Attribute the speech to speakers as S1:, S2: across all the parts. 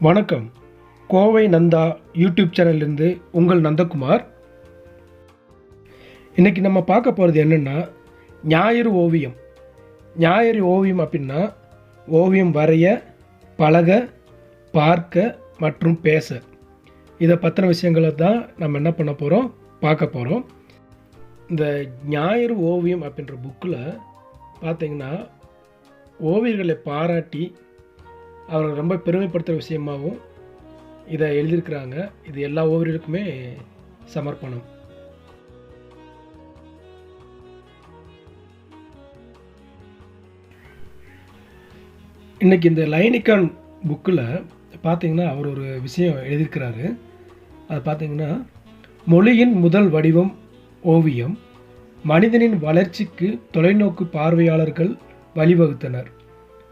S1: வணக்கம். கோவை நந்தா யூடியூப் சேனல்லேருந்து உங்கள் நந்தகுமார். இன்றைக்கி நம்ம பார்க்க போகிறது என்னென்னா, ஞாயிறு ஓவியம். ஞாயிறு ஓவியம் அப்படின்னா ஓவியம் வரைய, பழக, பார்க்க மற்றும் பேச. இதை பற்றின விஷயங்களை தான் நம்ம என்ன பண்ண போகிறோம், பார்க்க போகிறோம். இந்த ஞாயிறு ஓவியம் அப்படின்ற புக்கில் பார்த்திங்கன்னா ஓவியர்களை பாராட்டி அவரை ரொம்ப பெருமைப்படுத்துகிற விஷயமாகவும் இதை எழுதியிருக்கிறாங்க. இது எல்லா ஓவியர்களுக்குமே சமர்ப்பணம். இன்றைக்கி இந்த லைனிக்கான் புக்கில் பார்த்திங்கன்னா அவர் ஒரு விஷயம் எழுதியிருக்கிறாரு. அது பார்த்திங்கன்னா, மொழியின் முதல் வடிவம் ஓவியம், மனிதனின் வளர்ச்சிக்கு தொலைநோக்கு பார்வையாளர்கள் வழிவகுத்தனர்.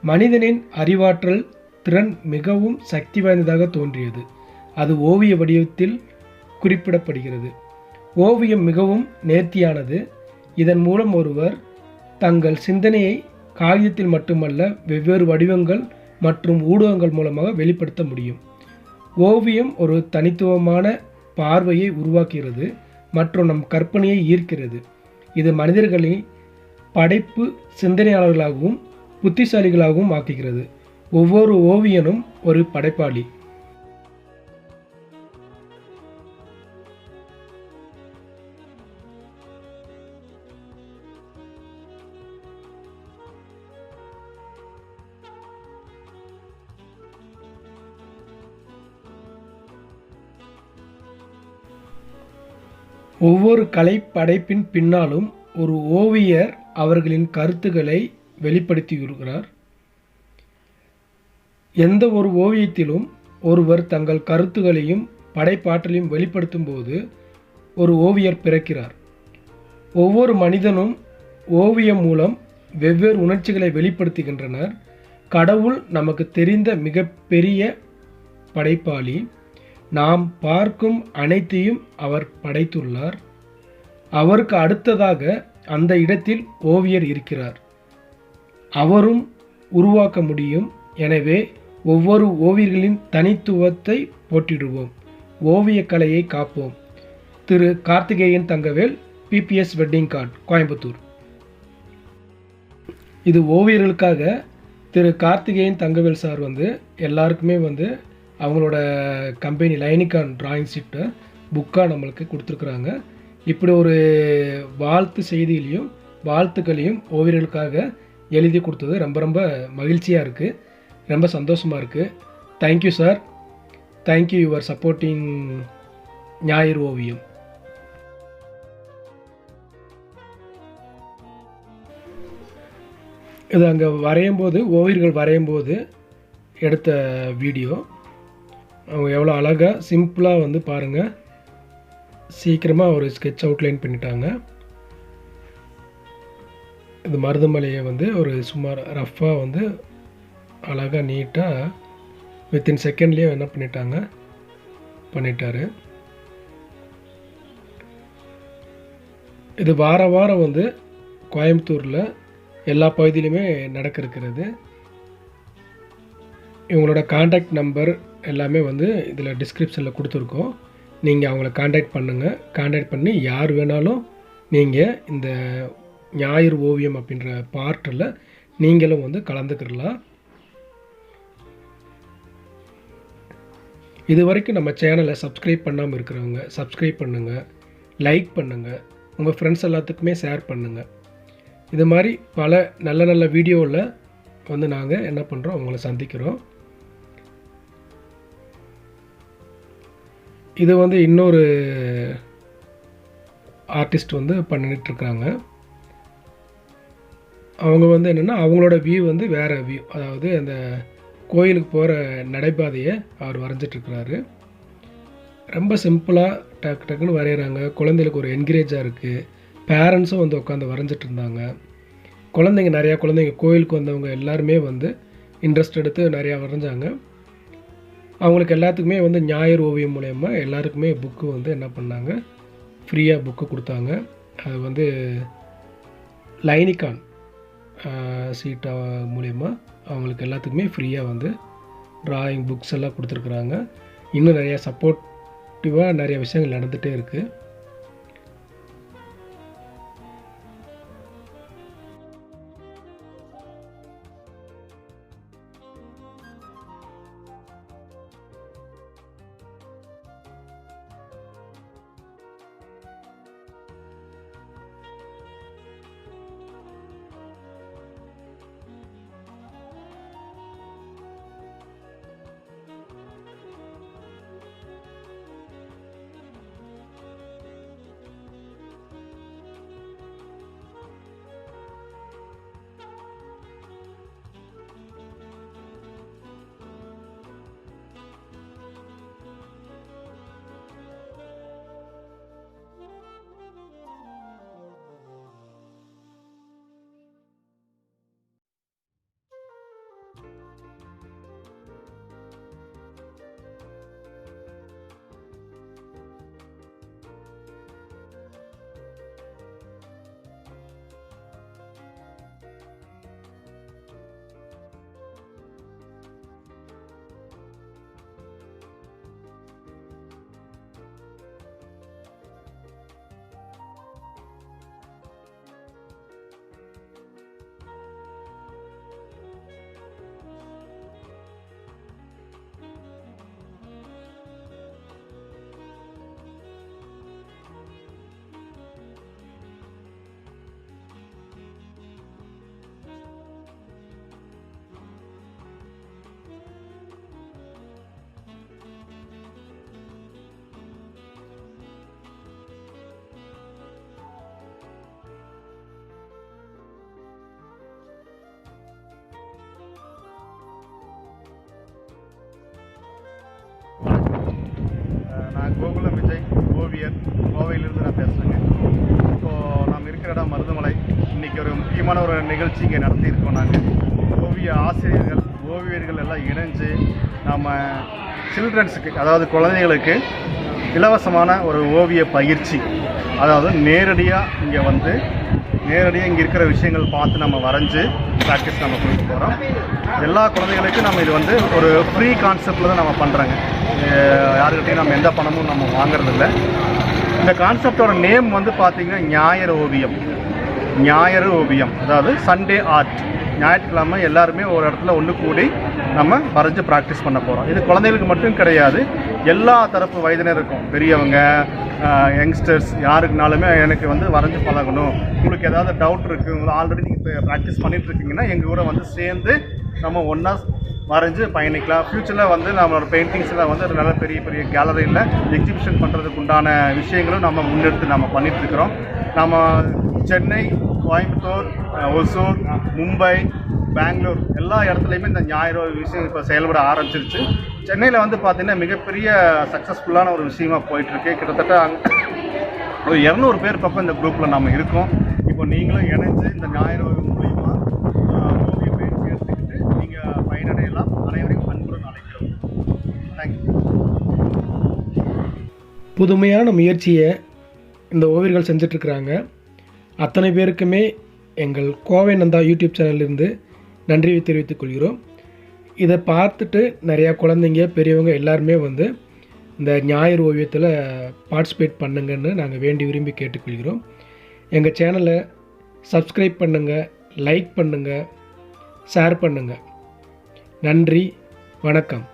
S1: மனிதனின் அறிவாற்றல் திறன் மிகவும் சக்தி வாய்ந்ததாக தோன்றியது. அது ஓவிய வடிவத்தில் குறிப்பிடப்படுகிறது. ஓவியம் மிகவும் நேர்த்தியானது. இதன் மூலம் ஒருவர் தங்கள் சிந்தனையை காகிதத்தில் மட்டுமல்ல, வெவ்வேறு வடிவங்கள் மற்றும் ஊடகங்கள் மூலமாக வெளிப்படுத்த முடியும். ஓவியம் ஒரு தனித்துவமான பார்வையை உருவாக்குகிறது மற்றும் நம் கற்பனையை ஈர்க்கிறது. இது மனிதர்களின் படைப்பு சிந்தனையாளர்களாகவும் புத்திசாலிகளாகவும் ஆக்குகிறது. ஒவ்வொரு ஓவியனும் ஒரு படைப்பாளி. ஒவ்வொரு கலைப்படைப்பின் பின்னாலும் ஒரு ஓவியர் அவர்களின் கருத்துக்களை வெளிப்படுத்தியிருக்கிறார். எந்த ஒரு ஓவியத்திலும் ஒருவர் தங்கள் கருத்துக்களையும் படைப்பாற்றலையும் வெளிப்படுத்தும் போது ஒரு ஓவியர் பிறக்கிறார். ஒவ்வொரு மனிதனும் ஓவியம் மூலம் வெவ்வேறு உணர்ச்சிகளை வெளிப்படுத்துகின்றனர். கடவுள் நமக்கு தெரிந்த மிகப்பெரிய படைப்பாளி. நாம் பார்க்கும் அனைத்தையும் அவர் படைத்துள்ளார். அவருக்கு அடுத்ததாக அந்த இடத்தில் ஓவியர் இருக்கிறார். அவரும் உருவாக்க முடியும். எனவே ஒவ்வொரு ஓவியர்களின் தனித்துவத்தை போற்றிடுவோம். ஓவியக்கலையை காப்போம். Thiru Karthikeyan Thangavel, PPS wedding card, Coimbatore. இது ஓவியர்களுக்காக திரு கார்த்திகேயன் தங்கவேல் சார் எல்லாருக்குமே அவங்களோட கம்பெனி லைனிக்கான் டிராயிங் ஷீட்டை புக்காக நம்மளுக்கு கொடுத்துருக்குறாங்க. இப்படி ஒரு வாழ்த்து செய்தியிலையும் வாழ்த்துக்களையும் ஓவியர்களுக்காக எழுதி கொடுத்தது ரொம்ப ரொம்ப மகிழ்ச்சியாக இருக்குது, ரொம்ப சந்தோஷமாக இருக்குது. Thank you sir. Thank you your supporting ஞாயிறு ஓவியம். இது அங்கே வரையும்போது, ஓவியர்கள் வரையும்போது எடுத்த வீடியோ. அவங்க எவ்வளோ அழகாக சிம்பிளாக பாருங்கள், சீக்கிரமாக ஒரு ஸ்கெட்ச் அவுட்லைன் பண்ணிட்டாங்க. இது மருதமலையை ஒரு சுமார் ரஃப்பாக அழகாக நீட்டாக வித்தின் செகண்ட்லேயே என்ன பண்ணிட்டாரு. இது வார வாரம் கோயம்புத்தூரில் எல்லா பகுதியிலுமே நடக்கிறது. இவங்களோட காண்டாக்ட் நம்பர் எல்லாமே இதில் டிஸ்கிரிப்ஷனில் கொடுத்துருக்கோம். நீங்கள் அவங்கள காண்டாக்ட் பண்ணுங்கள். காண்டாக்ட் பண்ணி யார் வேணாலும் நீங்கள் இந்த ஞாயிறு ஓவியம் அப்படின்ற பார்ட்டில் நீங்களும் கலந்துக்கிடலாம். இது வரைக்கும் நம்ம சேனலை சப்ஸ்கிரைப் பண்ணாமல் இருக்கிறவங்க சப்ஸ்கிரைப் பண்ணுங்கள், லைக் பண்ணுங்கள், உங்கள் ஃப்ரெண்ட்ஸ் எல்லாத்துக்குமே ஷேர் பண்ணுங்கள். இது மாதிரி பல நல்ல நல்ல வீடியோவில் நாங்கள் என்ன பண்ணுறோம், உங்களை சந்திக்கிறோம். இது இன்னொரு ஆர்டிஸ்ட் பண்ணிட்டுருக்காங்க. அவங்க என்னென்னா அவங்களோட வியூ வேறு வியூ, அதாவது அந்த கோயிலுக்கு போகிற நடைபாதையை அவர் வரைஞ்சிட்ருக்கிறாரு. ரொம்ப சிம்பிளாக டக்கு டக்குன்னு வரைகிறாங்க. குழந்தைகளுக்கு ஒரு என்கரேஜாக இருக்குது. பேரண்ட்ஸும் உட்காந்து வரைஞ்சிட்டு இருந்தாங்க. நிறையா குழந்தைங்க கோயிலுக்கு வந்தவங்க எல்லாருமே இன்ட்ரெஸ்ட் எடுத்து நிறையா வரைஞ்சாங்க. அவங்களுக்கு எல்லாத்துக்குமே ஞாயிறு ஓவியம் மூலயமா எல்லாருக்குமே புக்கு என்ன பண்ணாங்க, ஃப்ரீயாக புக்கு கொடுத்தாங்க. அது லைனிக்கான் சீட்டா மூலயமா அவங்களுக்கு எல்லாத்துக்குமே ஃப்ரீயாக ட்ராயிங் புக்ஸ் எல்லாம் கொடுத்துருக்குறாங்க. இன்னும் நிறையா சப்போர்ட்டிவாக நிறைய விஷயங்கள் நடந்துகிட்டே இருக்குது.
S2: நான் கோகுலம் விஜய் ஓவியர், கோவையிலிருந்து நான் பேசுகிறேங்க. இப்போது நாம் இருக்கிற இடம் மருதமலை. இன்றைக்கி ஒரு முக்கியமான ஒரு நிகழ்ச்சி இங்கே நடத்தியிருக்கோம். நாங்கள் ஓவிய ஆசிரியர்கள், ஓவியர்கள் எல்லாம் இணைஞ்சு நம்ம சில்ட்ரன்ஸுக்கு, அதாவது குழந்தைகளுக்கு இலவசமான ஒரு ஓவிய பயிற்சி, அதாவது நேரடியாக இங்கே இருக்கிற விஷயங்கள் பார்த்து நம்ம வரைஞ்சி ப்ராக்டிஸ் நம்ம கொடுக்க போகிறோம். எல்லா குழந்தைகளுக்கும் நம்ம இது ஒரு ஃப்ரீ கான்செப்டில் தான் நம்ம பண்ணுறோங்க. யாருக்கிட்டையும் நம்ம எந்த பணமும் நம்ம வாங்குறதில்ல. இந்த கான்செப்டோட நேம் பார்த்திங்கன்னா ஞாயிறு ஓவியம், அதாவது சண்டே ஆர்ட். ஞாயிற்றுக்கிழமை எல்லாருமே ஒரு இடத்துல ஒன்று கூடி நம்ம வரைஞ்சி ப்ராக்டிஸ் பண்ண போகிறோம். இது குழந்தைகளுக்கு மட்டும் கிடையாது, எல்லா தரப்பு வயதினருக்கும், பெரியவங்க, யங்ஸ்டர்ஸ், யாருக்குனாலுமே எனக்கு வரைஞ்சி பழகணும், உங்களுக்கு ஏதாவது டவுட் இருக்குது, உங்களுக்கு ஆல்ரெடி நீங்கள் ப்ராக்டிஸ் பண்ணிகிட்ருக்கீங்கன்னா எங்கள் கூட சேர்ந்து நம்ம ஒன்றா வரைஞ்சி பயணிக்கலாம். ஃப்யூச்சரில் நம்மளோட பெயிண்டிங்ஸில் நல்ல பெரிய பெரிய கேலரியில் எக்ஸிபிஷன் பண்ணுறதுக்கு உண்டான விஷயங்களும் நம்ம முன்னெடுத்து நம்ம பண்ணிகிட்ருக்குறோம். நம்ம சென்னை, கோயம்புத்தூர், ஒசூர், மும்பை, பெங்களூர் எல்லா இடத்துலையுமே இந்த ஞாயிறு விஷயம் இப்போ செயல்பட ஆரம்பிச்சிருச்சு. சென்னையில் பார்த்திங்கன்னா மிகப்பெரிய சக்ஸஸ்ஃபுல்லான ஒரு விஷயமாக போயிட்டுருக்கு. கிட்டத்தட்ட ஒரு 200 பேர் பக்கம் இந்த குரூப்பில் நம்ம இருக்கோம். இப்போ நீங்களும் இணைஞ்சு இந்த ஞாயிறு மூலிமா ஓவிய பயிற்சி எடுத்துக்கிட்டு நீங்கள் பயனடையலாம். அனைவரையும் அன்புடன் அழைக்கிறோம். தேங்க்யூ.
S1: புதுமையான முயற்சியை இந்த ஓவியர்கள் செஞ்சிட்ருக்குறாங்க. அத்தனை பேருக்குமே எங்கள் கோவை நந்தா யூடியூப் சேனல்லேருந்து நன்றியை தெரிவித்துக் கொள்கிறோம். இதை பார்த்துட்டு நிறையா குழந்தைங்க, பெரியவங்க எல்லாருமே இந்த ஞாயிறு ஓவியத்தில் பார்ட்டிசிபேட் பண்ணுங்கன்னு நாங்கள் வேண்டி விரும்பி கேட்டுக்கொள்கிறோம். எங்கள் சேனலை சப்ஸ்கிரைப் பண்ணுங்கள், லைக் பண்ணுங்கள், ஷேர் பண்ணுங்கள். நன்றி, வணக்கம்.